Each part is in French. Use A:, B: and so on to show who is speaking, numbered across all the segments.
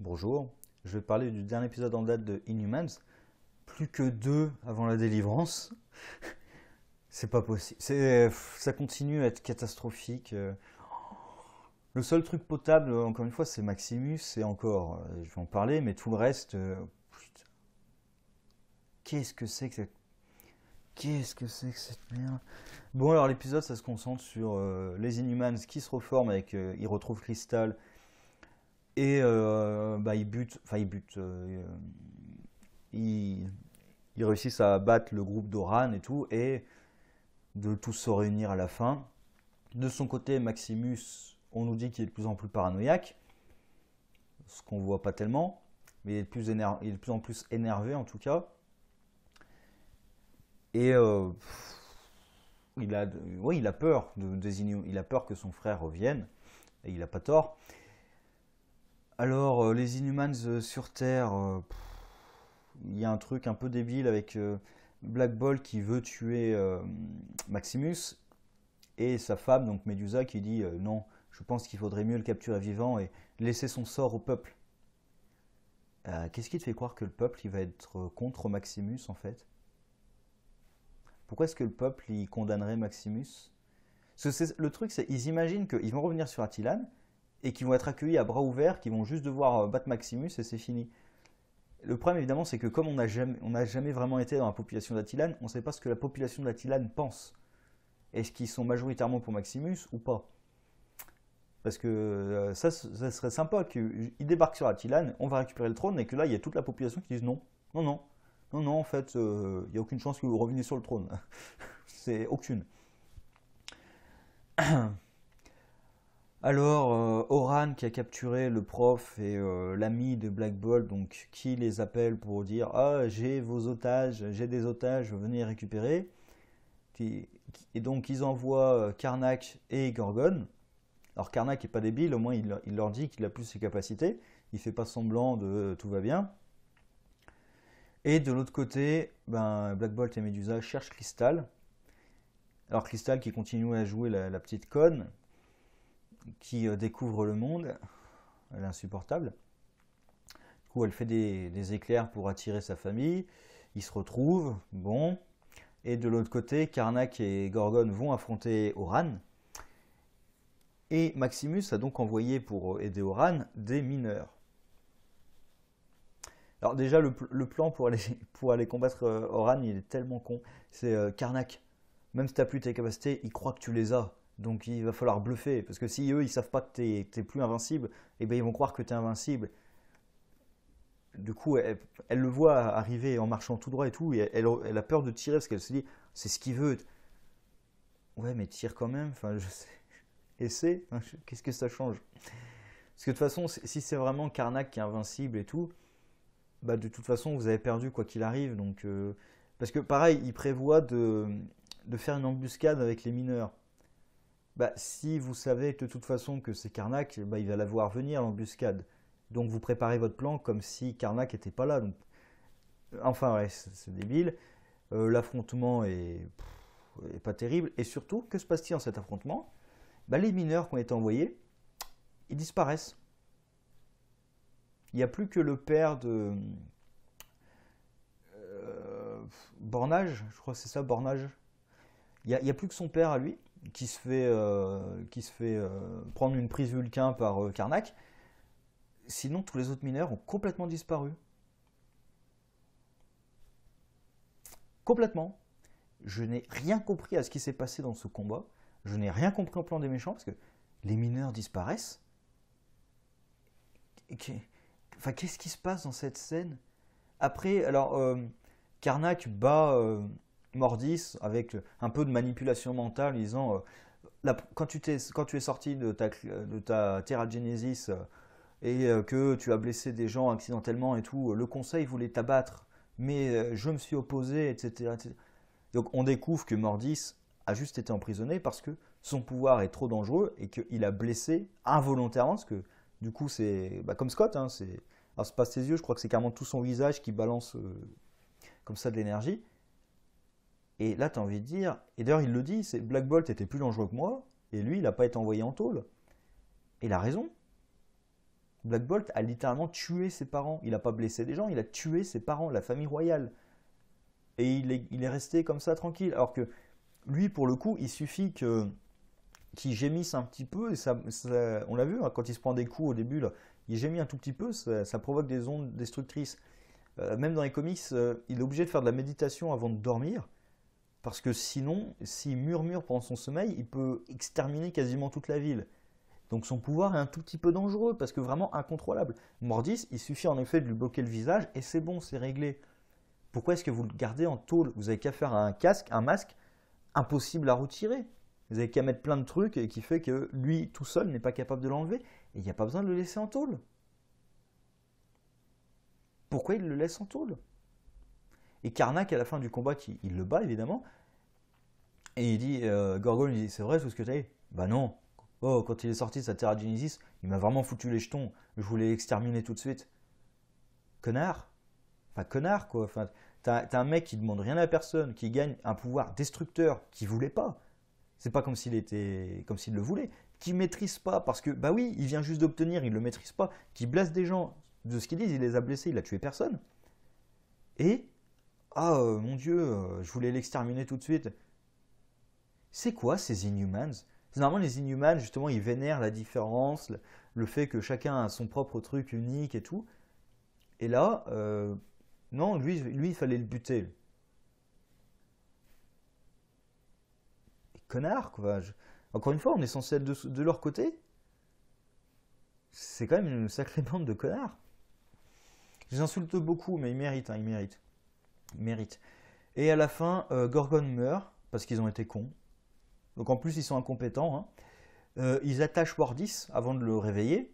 A: Bonjour, je vais parler du dernier épisode en date de Inhumans. Plus que deux avant la délivrance. C'est pas possible. Ça continue à être catastrophique. Le seul truc potable, encore une fois, c'est Maximus. Et encore, je vais en parler, mais tout le reste, putain, qu'est-ce que c'est que cette... Qu'est-ce que c'est que cette merde? Bon, alors l'épisode, ça se concentre sur les Inhumans qui se reforment avec... ils retrouvent Crystal. Et bah, ils, ils réussissent à battre le groupe d'Oran et tout, et de tous se réunir à la fin. De son côté, Maximus, on nous dit qu'il est de plus en plus paranoïaque, ce qu'on voit pas tellement, mais il est de plus en plus énervé en tout cas. Et ouais, il a peur il a peur que son frère revienne, et il a pas tort. Alors, les Inhumans sur Terre, il y a un truc un peu débile avec Black Bolt qui veut tuer Maximus et sa femme, donc Medusa, qui dit non, je pense qu'il faudrait mieux le capturer vivant et laisser son sort au peuple. Qu'est-ce qui te fait croire que le peuple il va être contre Maximus en fait? Pourquoi est-ce que le peuple il condamnerait Maximus? Parce que le truc, c'est ils imaginent qu'ils vont revenir sur Attilan et qu'ils vont être accueillis à bras ouverts, qu'ils vont juste devoir battre Maximus et c'est fini. Le problème, évidemment, c'est que comme on n'a jamais vraiment été dans la population d'Attilan, on ne sait pas ce que la population d'Attilan pense. Est-ce qu'ils sont majoritairement pour Maximus ou pas? Parce que ça serait sympa qu'ils débarquent sur Attilan, on va récupérer le trône, et que là, il y a toute la population qui dise non, non, non, non, non, en fait, il n'y a aucune chance que vous reveniez sur le trône. C'est aucune. Alors, Oran qui a capturé le prof et l'ami de Black Bolt, donc qui les appelle pour dire ah j'ai vos otages, j'ai des otages, venez les récupérer. Et donc ils envoient Karnak et Gorgon. Alors Karnak est pas débile, au moins il leur dit qu'il a plus ses capacités, il fait pas semblant de tout va bien. Et de l'autre côté, ben, Black Bolt et Medusa cherchent Crystal. Alors Crystal qui continue à jouer la petite conne, qui découvre le monde, elle est insupportable. Du coup, elle fait des éclairs pour attirer sa famille. Ils se retrouvent, bon. Et de l'autre côté, Karnak et Gorgon vont affronter Oran. Et Maximus a donc envoyé pour aider Oran des mineurs. Alors déjà, le plan pour aller combattre Oran, il est tellement con. C'est Karnak. Même si tu n'as plus tes capacités, ils croient que tu les as. Donc il va falloir bluffer. Parce que si eux, ils savent pas que tu n'es plus invincible, eh ben, ils vont croire que tu es invincible. Du coup, elle le voit arriver en marchant tout droit et tout, et elle a peur de tirer parce qu'elle se dit, c'est ce qu'il veut. Ouais, mais tire quand même, enfin, je sais. Essaie, qu'est-ce que ça change? Parce que de toute façon, si c'est vraiment Karnak qui est invincible et tout, bah de toute façon, vous avez perdu quoi qu'il arrive. Donc, parce que pareil, il prévoit de faire une embuscade avec les mineurs. Bah, si vous savez de toute façon que c'est Karnak, bah, il va la voir venir l'embuscade. Donc vous préparez votre plan comme si Karnak n'était pas là. Donc, enfin ouais, c'est débile. L'affrontement est pas terrible. Et surtout, que se passe-t-il dans cet affrontement? Bah, les mineurs qui ont été envoyés, ils disparaissent. Il n'y a plus que le père de Bornage, je crois que c'est ça, Bornage. Il y a plus que son père à lui qui se fait prendre une prise Vulcain par Karnak. Sinon, tous les autres mineurs ont complètement disparu. Complètement. Je n'ai rien compris à ce qui s'est passé dans ce combat. Je n'ai rien compris au plan des méchants parce que les mineurs disparaissent. Enfin, qu'est-ce qui se passe dans cette scène? Après, alors, Karnak bat Mordis avec un peu de manipulation mentale, en disant quand tu es sorti de ta Terra Genesis et que tu as blessé des gens accidentellement et tout, le conseil voulait t'abattre, mais je me suis opposé, etc., etc. Donc on découvre que Mordis a juste été emprisonné parce que son pouvoir est trop dangereux et qu'il a blessé involontairement, parce que du coup c'est bah, comme Scott, hein, alors c'est pas ses yeux, je crois que c'est carrément tout son visage qui balance comme ça de l'énergie. Et là, tu as envie de dire, et d'ailleurs il le dit, c'est Black Bolt était plus dangereux que moi, et lui, il n'a pas été envoyé en tôle. Et il a raison. Black Bolt a littéralement tué ses parents. Il n'a pas blessé des gens, il a tué ses parents, la famille royale. Et il est resté comme ça tranquille. Alors que lui, pour le coup, il suffit qu'il gémisse un petit peu. Et on l'a vu, hein, quand il se prend des coups au début, là, il gémit un tout petit peu, ça provoque des ondes destructrices. Même dans les comics, il est obligé de faire de la méditation avant de dormir. Parce que sinon, s'il murmure pendant son sommeil, il peut exterminer quasiment toute la ville. Donc son pouvoir est un tout petit peu dangereux, parce que vraiment incontrôlable. Mortis, il suffit en effet de lui bloquer le visage, et c'est bon, c'est réglé. Pourquoi est-ce que vous le gardez en tôle? Vous avez qu'à faire un casque, un masque, impossible à retirer. Vous avez qu'à mettre plein de trucs et qui fait que lui, tout seul, n'est pas capable de l'enlever. Et il n'y a pas besoin de le laisser en tôle. Pourquoi il le laisse en tôle? Et Karnak, à la fin du combat, il le bat évidemment. Et il dit, Gorgon, il dit, c'est vrai tout ce que tu as dit? Bah non. Oh, quand il est sorti de sa terre à Genesis, il m'a vraiment foutu les jetons. Je voulais l'exterminer tout de suite. Connard. Enfin, connard quoi. Enfin, t'as un mec qui demande rien à personne, qui gagne un pouvoir destructeur qu'il voulait pas. C'est pas comme s'il le voulait. Qui maîtrise pas, parce que, bah oui, il vient juste d'obtenir, il le maîtrise pas. Qui blesse des gens. De ce qu'ils disent, il les a blessés, il a tué personne. Et, mon Dieu, je voulais l'exterminer tout de suite. C'est quoi ces Inhumans? Normalement, les Inhumans, justement, ils vénèrent la différence, le fait que chacun a son propre truc unique et tout. Et là, non, lui, il fallait le buter. Connard, quoi. Encore une fois, on est censé être de leur côté. C'est quand même une sacrée bande de connards. Je les insulte beaucoup, mais ils méritent, hein, ils méritent. Ils méritent. Et à la fin, Gorgon meurt, parce qu'ils ont été cons. Donc en plus, ils sont incompétents. Hein. Ils attachent Mordis avant de le réveiller.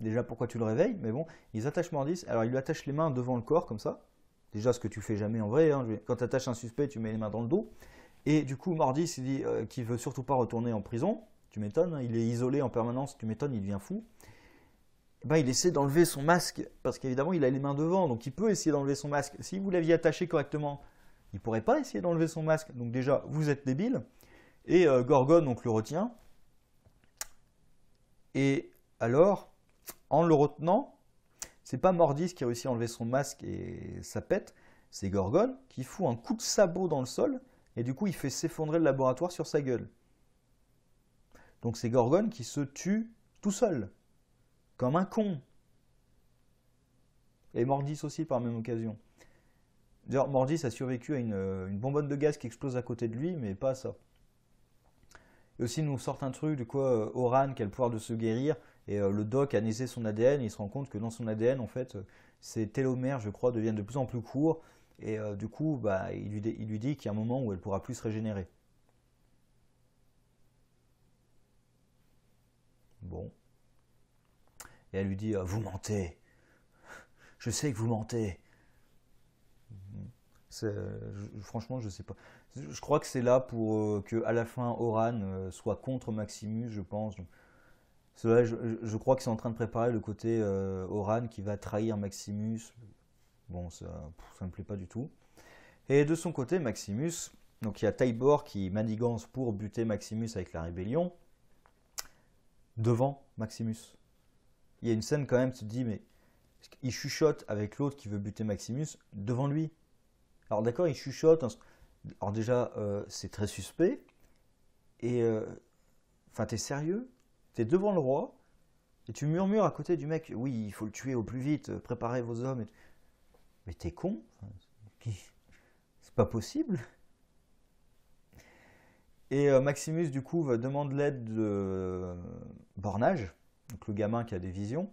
A: Déjà, pourquoi tu le réveilles? Mais bon, ils attachent Mordis. Alors, ils lui attachent les mains devant le corps, comme ça. Déjà, ce que tu fais jamais en vrai. Hein. Quand tu attaches un suspect, tu mets les mains dans le dos. Et du coup, Mordis, il dit qu'il veut surtout pas retourner en prison. Tu m'étonnes, hein. Il est isolé en permanence. Tu m'étonnes, il devient fou. Ben, il essaie d'enlever son masque, parce qu'évidemment, il a les mains devant. Donc, il peut essayer d'enlever son masque. Si vous l'aviez attaché correctement, il pourrait pas essayer d'enlever son masque. Donc, déjà, vous êtes débile. Et Gorgon, donc, le retient. Et alors, en le retenant, c'est pas Mordis qui a réussi à enlever son masque et ça pète, c'est Gorgon qui fout un coup de sabot dans le sol et du coup il fait s'effondrer le laboratoire sur sa gueule. Donc c'est Gorgon qui se tue tout seul, comme un con. Et Mordis aussi par la même occasion. D'ailleurs, Mordis a survécu à une bonbonne de gaz qui explose à côté de lui, mais pas à ça. Et aussi, ils nous sortent un truc de quoi Oran qui a le pouvoir de se guérir. Et le doc a analysé son ADN. Et il se rend compte que dans son ADN, en fait, ses télomères, je crois, deviennent de plus en plus courts. Et du coup, bah, il lui dit qu'il y a un moment où elle pourra plus se régénérer. Bon. Et elle lui dit vous mentez. Je sais que vous mentez. Franchement, je sais pas. Je crois que c'est là pour que à la fin Oran soit contre Maximus, je pense. Cela, je crois que c'est en train de préparer le côté Oran qui va trahir Maximus. Bon, ça me plaît pas du tout. Et de son côté, Maximus, donc il y a Tybor qui manigance pour buter Maximus avec la rébellion devant Maximus. Il y a une scène quand même, tu te dis, mais il chuchote avec l'autre qui veut buter Maximus devant lui. Alors d'accord, il chuchote. Alors déjà, c'est très suspect. Et enfin, t'es sérieux? T'es devant le roi et tu murmures à côté du mec, oui, il faut le tuer au plus vite, préparez vos hommes. Mais t'es con? C'est pas possible. Et Maximus, du coup, demande l'aide de Bornage, donc le gamin qui a des visions,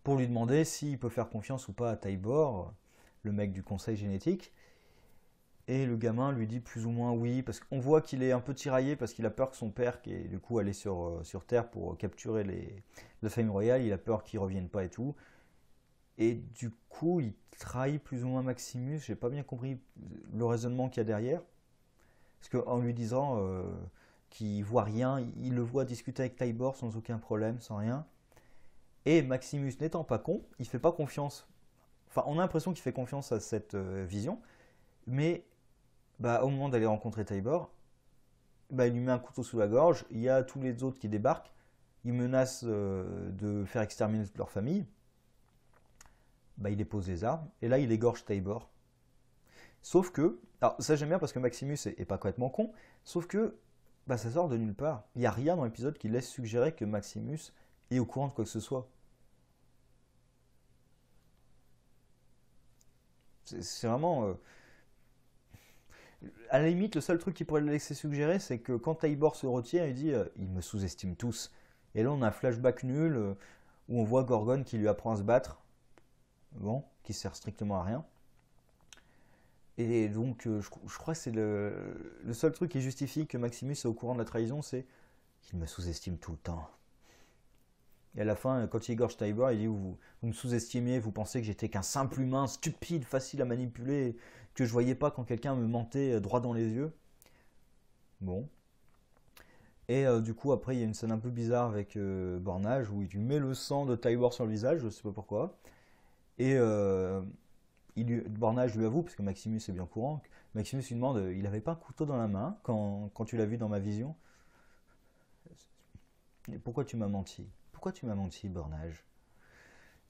A: pour lui demander s'il peut faire confiance ou pas à Tybor, le mec du conseil génétique. Et le gamin lui dit plus ou moins oui, parce qu'on voit qu'il est un peu tiraillé, parce qu'il a peur que son père, qui est du coup allé sur Terre pour capturer la famille royale, il a peur qu'il ne revienne pas et tout. Et du coup, il trahit plus ou moins Maximus, j'ai pas bien compris le raisonnement qu'il y a derrière. Parce qu'en lui disant qu'il voit rien, il le voit discuter avec Tybor sans aucun problème, sans rien. Et Maximus n'étant pas con, il fait pas confiance. Enfin, on a l'impression qu'il fait confiance à cette vision, mais bah, au moment d'aller rencontrer Tybor, bah, il lui met un couteau sous la gorge, il y a tous les autres qui débarquent, ils menacent de faire exterminer toute leur famille. Bah, il dépose les armes, et là il égorge Taibor. Sauf que, alors ça j'aime bien parce que Maximus est pas complètement con, sauf que bah, ça sort de nulle part. Il n'y a rien dans l'épisode qui laisse suggérer que Maximus est au courant de quoi que ce soit. C'est vraiment... à la limite, le seul truc qui pourrait le laisser suggérer, c'est que quand Taibor se retient, il dit ils me sous-estiment tous. Et là, on a un flashback nul où on voit Gorgon qui lui apprend à se battre. Bon, qui sert strictement à rien. Et donc, je crois que c'est le seul truc qui justifie que Maximus est au courant de la trahison, c'est qu'il me sous-estime tout le temps. Et à la fin, quand il égorge Taibor, il dit vous me sous-estimez, vous pensez que j'étais qu'un simple humain stupide, facile à manipuler, que je voyais pas quand quelqu'un me mentait droit dans les yeux. Bon. Et du coup, après, il y a une scène un peu bizarre avec Bornage où il lui met le sang de Taibor sur le visage, je sais pas pourquoi. Et Bornage lui avoue, parce que Maximus est bien au courant, Maximus lui demande il avait pas un couteau dans la main quand tu l'as vu dans ma vision. Et pourquoi tu m'as menti? Pourquoi tu m'as menti, Bornage?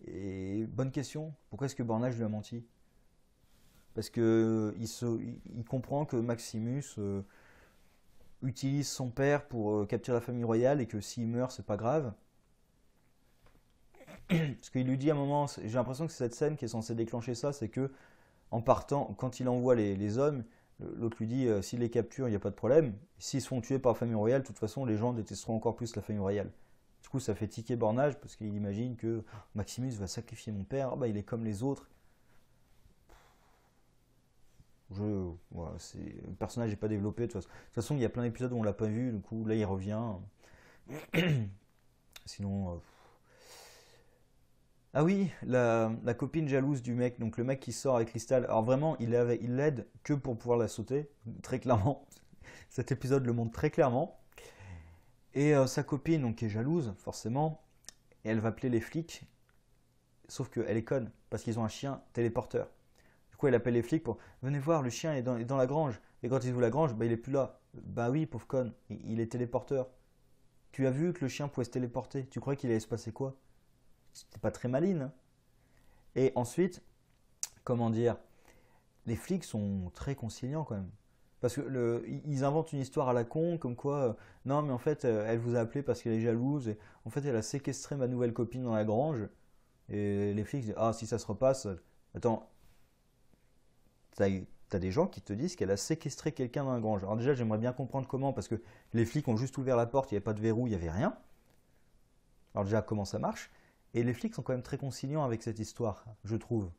A: Et bonne question, pourquoi est-ce que Bornage lui a menti? Parce que il comprend que Maximus utilise son père pour capturer la famille royale et que s'il meurt, c'est pas grave. Parce qu'il lui dit à un moment, j'ai l'impression que c'est cette scène qui est censée déclencher ça, c'est que en partant, quand il envoie les hommes, l'autre lui dit s'il les capture, il n'y a pas de problème. S'ils se font tuer par la famille royale, de toute façon, les gens détesteront encore plus la famille royale. Du coup, ça fait tiquer Bornage parce qu'il imagine que Maximus va sacrifier mon père, ah bah, il est comme les autres. Voilà, le personnage n'est pas développé. De toute façon, il y a plein d'épisodes où on l'a pas vu, du coup, là, il revient. Sinon. Ah oui, la copine jalouse du mec, donc le mec qui sort avec Crystal. Alors vraiment, il l'aide que pour pouvoir la sauter, très clairement. Cet épisode le montre très clairement. Et sa copine, donc, qui est jalouse, forcément, et elle va appeler les flics, sauf qu'elle est conne, parce qu'ils ont un chien téléporteur. Du coup, elle appelle les flics pour venez voir, le chien est dans la grange. Et quand ils ouvrent la grange, bah, il est plus là. Bah oui, pauvre conne, il est téléporteur. Tu as vu que le chien pouvait se téléporter. Tu crois qu'il allait se passer quoi? C'était pas très maligne. Hein. Et ensuite, comment dire, les flics sont très conciliants quand même. Parce que ils inventent une histoire à la con, comme quoi, non mais en fait, elle vous a appelé parce qu'elle est jalouse, et en fait, elle a séquestré ma nouvelle copine dans la grange. Et les flics disent, ah si ça se repasse, attends, t'as des gens qui te disent qu'elle a séquestré quelqu'un dans la grange. Alors déjà, j'aimerais bien comprendre comment, parce que les flics ont juste ouvert la porte, il n'y avait pas de verrou, il n'y avait rien. Alors déjà, comment ça marche? Et les flics sont quand même très conciliants avec cette histoire, je trouve.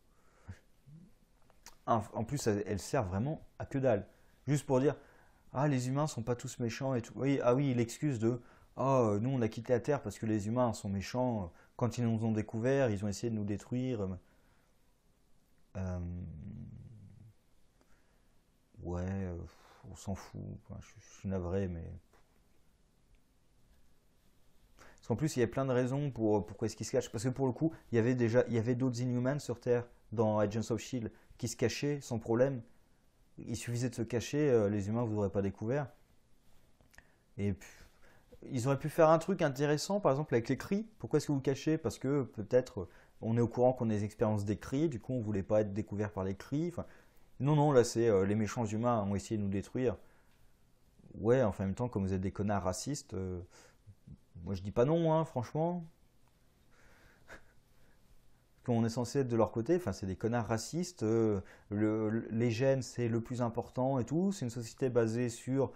A: En plus, elle sert vraiment à que dalle. Juste pour dire, ah, les humains sont pas tous méchants et tout. Oui, ah oui, l'excuse de, ah, nous on a quitté la Terre parce que les humains sont méchants. Quand ils nous ont découvert, ils ont essayé de nous détruire. Euh, ouais, on s'en fout. Enfin, je suis navré, mais. Parce qu'en plus, il y a plein de raisons pour pourquoi est-ce qu'ils se cachent. Parce que pour le coup, il y avait d'autres Inhumans sur Terre dans Agents of Shield qui se cachaient sans problème. Il suffisait de se cacher, les humains ne vous auraient pas découvert. Et puis, ils auraient pu faire un truc intéressant, par exemple avec les cris. Pourquoi est-ce que vous cachez? Parce que peut-être on est au courant qu'on a des expériences des cris, du coup on ne voulait pas être découvert par les cris. Enfin, non, non, là c'est les méchants humains ont essayé de nous détruire. Ouais, enfin, en même temps, comme vous êtes des connards racistes, moi je dis pas non, hein, franchement. On est censé être de leur côté, enfin c'est des connards racistes, les gènes c'est le plus important et tout, c'est une société basée sur,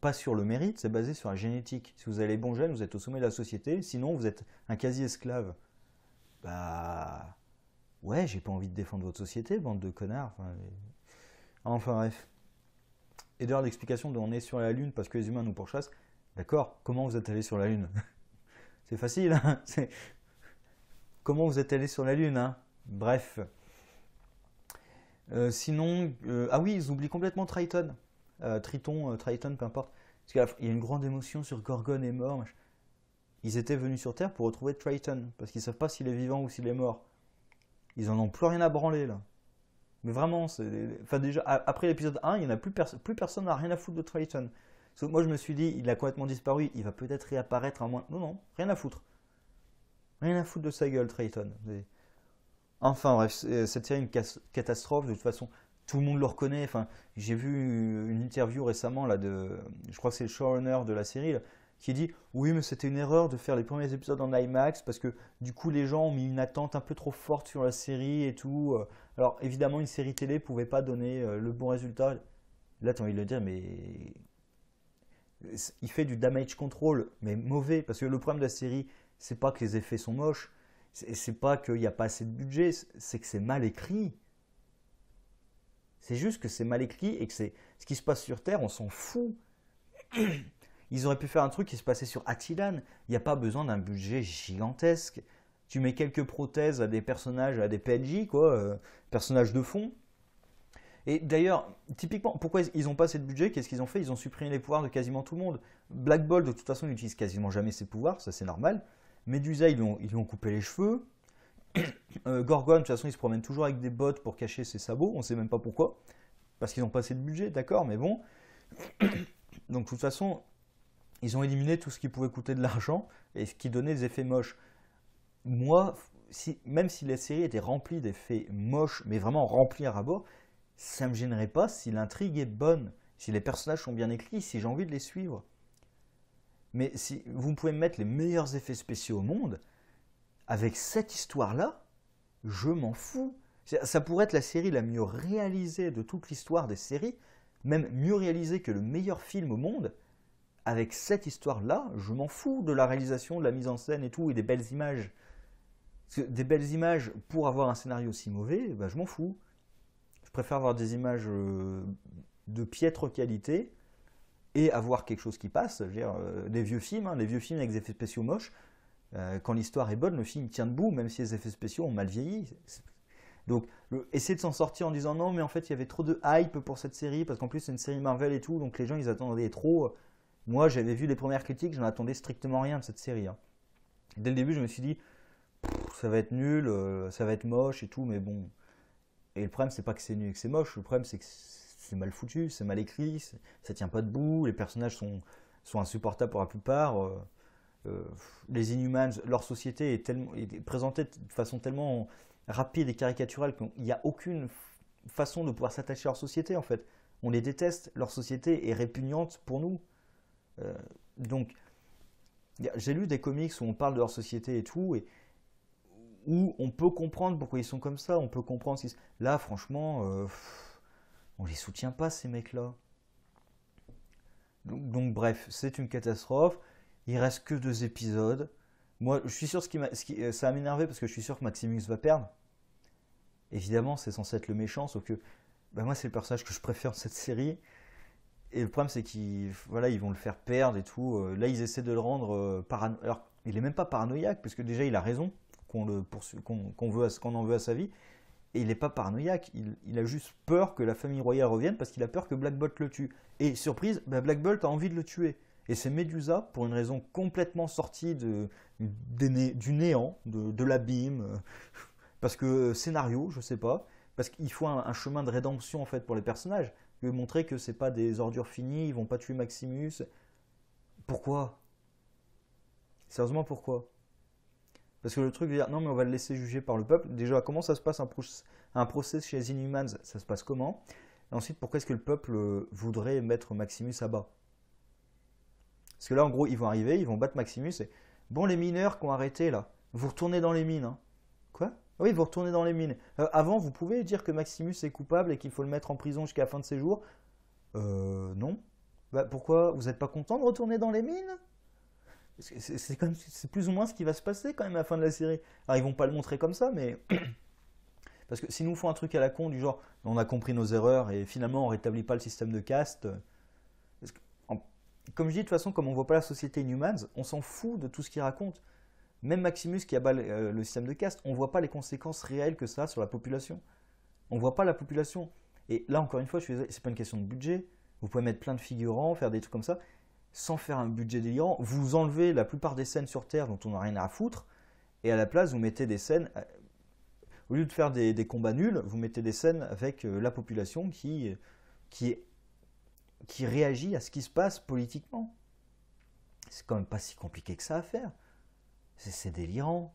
A: pas sur le mérite, c'est basé sur la génétique. Si vous avez les bons gènes, vous êtes au sommet de la société, sinon vous êtes un quasi-esclave. Bah ouais, j'ai pas envie de défendre votre société, bande de connards. Enfin bref. Et d'ailleurs l'explication de on est sur la Lune parce que les humains nous pourchassent, d'accord, comment vous êtes allé sur la Lune? C'est facile, hein. Comment vous êtes allé sur la Lune, hein? Bref. Sinon, ah oui, ils oublient complètement Triton. Triton, peu importe. Parce qu'il y a une grande émotion sur Gorgon est mort. Ils étaient venus sur Terre pour retrouver Triton. Parce qu'ils ne savent pas s'il est vivant ou s'il est mort. Ils en ont plus rien à branler, là. Mais vraiment, enfin déjà, après l'épisode 1, il y en a plus personne n'a rien à foutre de Triton. Sauf que moi, je me suis dit, il a complètement disparu, il va peut-être réapparaître à moins. Non, non, rien à foutre. Rien à foutre de sa gueule, Triton. Enfin bref, cette série est une catastrophe. De toute façon, tout le monde le reconnaît. Enfin, j'ai vu une interview récemment là je crois que c'est le showrunner de la série là, qui dit oui, mais c'était une erreur de faire les premiers épisodes en IMAX parce que du coup les gens ont mis une attente un peu trop forte sur la série et tout. Alors évidemment, une série télé pouvait pas donner le bon résultat. Là, tu as envie de le dire, mais il fait du damage control, mais mauvais, parce que le problème de la série, c'est pas que les effets sont moches, c'est pas qu'il n'y a pas assez de budget, c'est que c'est mal écrit. C'est juste que c'est mal écrit et que c'est ce qui se passe sur Terre, on s'en fout. Ils auraient pu faire un truc qui se passait sur Attilan. Il n'y a pas besoin d'un budget gigantesque. Tu mets quelques prothèses à des personnages, à des PNJ, quoi, personnages de fond. Et d'ailleurs, typiquement, pourquoi ils n'ont pas assez de budget? Qu'est-ce qu'ils ont fait? Ils ont supprimé les pouvoirs de quasiment tout le monde. Black Bolt, de toute façon, il n'utilise quasiment jamais ses pouvoirs, ça c'est normal. Medusa, ils lui ont coupé les cheveux. Gorgon, de toute façon, il se promène toujours avec des bottes pour cacher ses sabots, on ne sait même pas pourquoi. Parce qu'ils n'ont pas assez de budget, d'accord, mais bon. Donc, de toute façon, ils ont éliminé tout ce qui pouvait coûter de l'argent et ce qui donnait des effets moches. Moi, même si la série était remplie d'effets moches, mais vraiment remplie à ras-bord, ça ne me gênerait pas si l'intrigue est bonne, si les personnages sont bien écrits, si j'ai envie de les suivre. Mais si vous pouvez me mettre les meilleurs effets spéciaux au monde, avec cette histoire-là, je m'en fous. Ça pourrait être la série la mieux réalisée de toute l'histoire des séries, même mieux réalisée que le meilleur film au monde. Avec cette histoire-là, je m'en fous de la réalisation, de la mise en scène et tout, et des belles images. Parce que des belles images pour avoir un scénario si mauvais, ben je m'en fous. Je préfère avoir des images de piètre qualité et avoir quelque chose qui passe. Je veux dire, des vieux films, des vieux films avec des effets spéciaux moches. Quand l'histoire est bonne, le film tient debout, même si les effets spéciaux ont mal vieilli. Donc, essayer de s'en sortir en disant non, mais en fait, il y avait trop de hype pour cette série, parce qu'en plus, c'est une série Marvel et tout, donc les gens, ils attendaient trop. Moi, j'avais vu les premières critiques, j'en attendais strictement rien de cette série. Hein. Dès le début, je me suis dit, ça va être nul, ça va être moche et tout, mais bon. Et le problème, c'est pas que c'est nul et que c'est moche, le problème, c'est que c'est mal foutu, c'est mal écrit, ça tient pas debout, les personnages sont insupportables pour la plupart. Les Inhumans, leur société est présentée de façon tellement rapide et caricaturale qu'il n'y a aucune façon de pouvoir s'attacher à leur société en fait. On les déteste, leur société est répugnante pour nous. Donc, j'ai lu des comics où on parle de leur société et tout, et où on peut comprendre pourquoi ils sont comme ça, on peut comprendre ce qui... Là, franchement, on les soutient pas ces mecs-là. Donc bref, c'est une catastrophe. Il reste que 2 épisodes. Moi, je suis sûr ça va m'énerver parce que je suis sûr que Maximus va perdre. Évidemment, c'est censé être le méchant, sauf que moi, c'est le personnage que je préfère dans cette série. Et le problème, c'est qu'ils ils vont le faire perdre et tout. Là, ils essaient de le rendre paranoïaque. Alors, il n'est même pas paranoïaque, parce que déjà, il a raison qu'on en veut à sa vie. Et il n'est pas paranoïaque. Il a juste peur que la famille royale revienne, parce qu'il a peur que Black Bolt le tue. Et surprise, Black Bolt a envie de le tuer. Et c'est Medusa, pour une raison complètement sortie du néant, de l'abîme, parce que scénario, je sais pas, parce qu'il faut un chemin de rédemption en fait pour les personnages, montrer que c'est pas des ordures finies, ils vont pas tuer Maximus. Pourquoi? Sérieusement, pourquoi? Parce que le truc de dire non mais on va le laisser juger par le peuple, déjà comment ça se passe un procès chez les Inhumans, ça se passe comment? Et ensuite pourquoi est-ce que le peuple voudrait mettre Maximus à bas? Parce que là, en gros, ils vont arriver, ils vont battre Maximus et... Bon, les mineurs qui ont arrêté, là, vous retournez dans les mines. Hein. Quoi? Oui, vous retournez dans les mines. Avant, vous pouvez dire que Maximus est coupable et qu'il faut le mettre en prison jusqu'à la fin de ses jours? Non. Pourquoi? Vous n'êtes pas content de retourner dans les mines? C'est plus ou moins ce qui va se passer quand même à la fin de la série. Alors, ils vont pas le montrer comme ça, mais... Parce que s'ils nous font un truc à la con, du genre, on a compris nos erreurs et finalement on rétablit pas le système de caste... Comme je dis, de toute façon, comme on ne voit pas la société Inhumans, on s'en fout de tout ce qu'il raconte. Même Maximus qui abat le système de caste, on ne voit pas les conséquences réelles que ça a sur la population. On ne voit pas la population. Et là, encore une fois, c'est pas une question de budget. Vous pouvez mettre plein de figurants, faire des trucs comme ça, sans faire un budget délirant. Vous enlevez la plupart des scènes sur Terre dont on n'a rien à foutre, et à la place, vous mettez des scènes... Au lieu de faire des combats nuls, vous mettez des scènes avec la population qui est qui réagit à ce qui se passe politiquement. C'est quand même pas si compliqué que ça à faire. C'est délirant.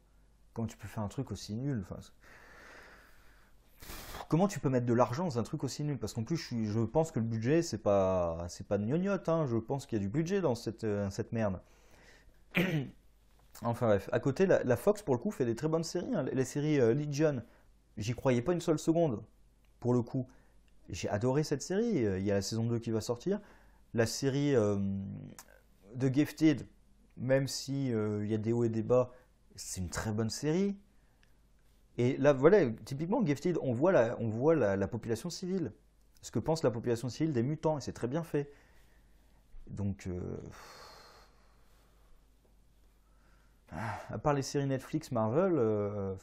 A: Comment tu peux faire un truc aussi nul? Enfin, comment tu peux mettre de l'argent dans un truc aussi nul? Parce qu'en plus, je pense que le budget, c'est pas de gnognotte, hein. Je pense qu'il y a du budget dans cette merde. Enfin bref, à côté, la Fox, pour le coup, fait des très bonnes séries, hein. Les séries Legion, j'y croyais pas une seule seconde, pour le coup. J'ai adoré cette série. Il y a la saison 2 qui va sortir. La série de Gifted, même si il y a des hauts et des bas, c'est une très bonne série. Et là, voilà, typiquement, Gifted, on voit la population civile. Ce que pense la population civile des mutants, et c'est très bien fait. Donc, à part les séries Netflix, Marvel,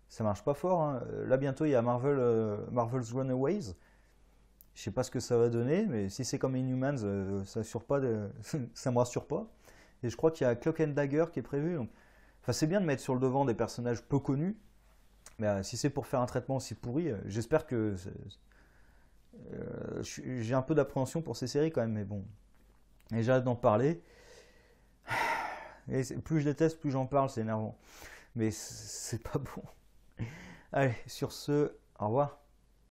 A: ça marche pas fort, hein. Là, bientôt, il y a Marvel's Runaways. Je sais pas ce que ça va donner, mais si c'est comme Inhumans, ça assure pas ça me rassure pas. Et je crois qu'il y a Cloak and Dagger qui est prévu. Donc... Enfin, c'est bien de mettre sur le devant des personnages peu connus, mais si c'est pour faire un traitement aussi pourri, j'espère que j'ai un peu d'appréhension pour ces séries quand même, mais bon. Et j'arrête d'en parler. Et plus je déteste, plus j'en parle, c'est énervant. Mais c'est pas bon. Allez, sur ce, au revoir.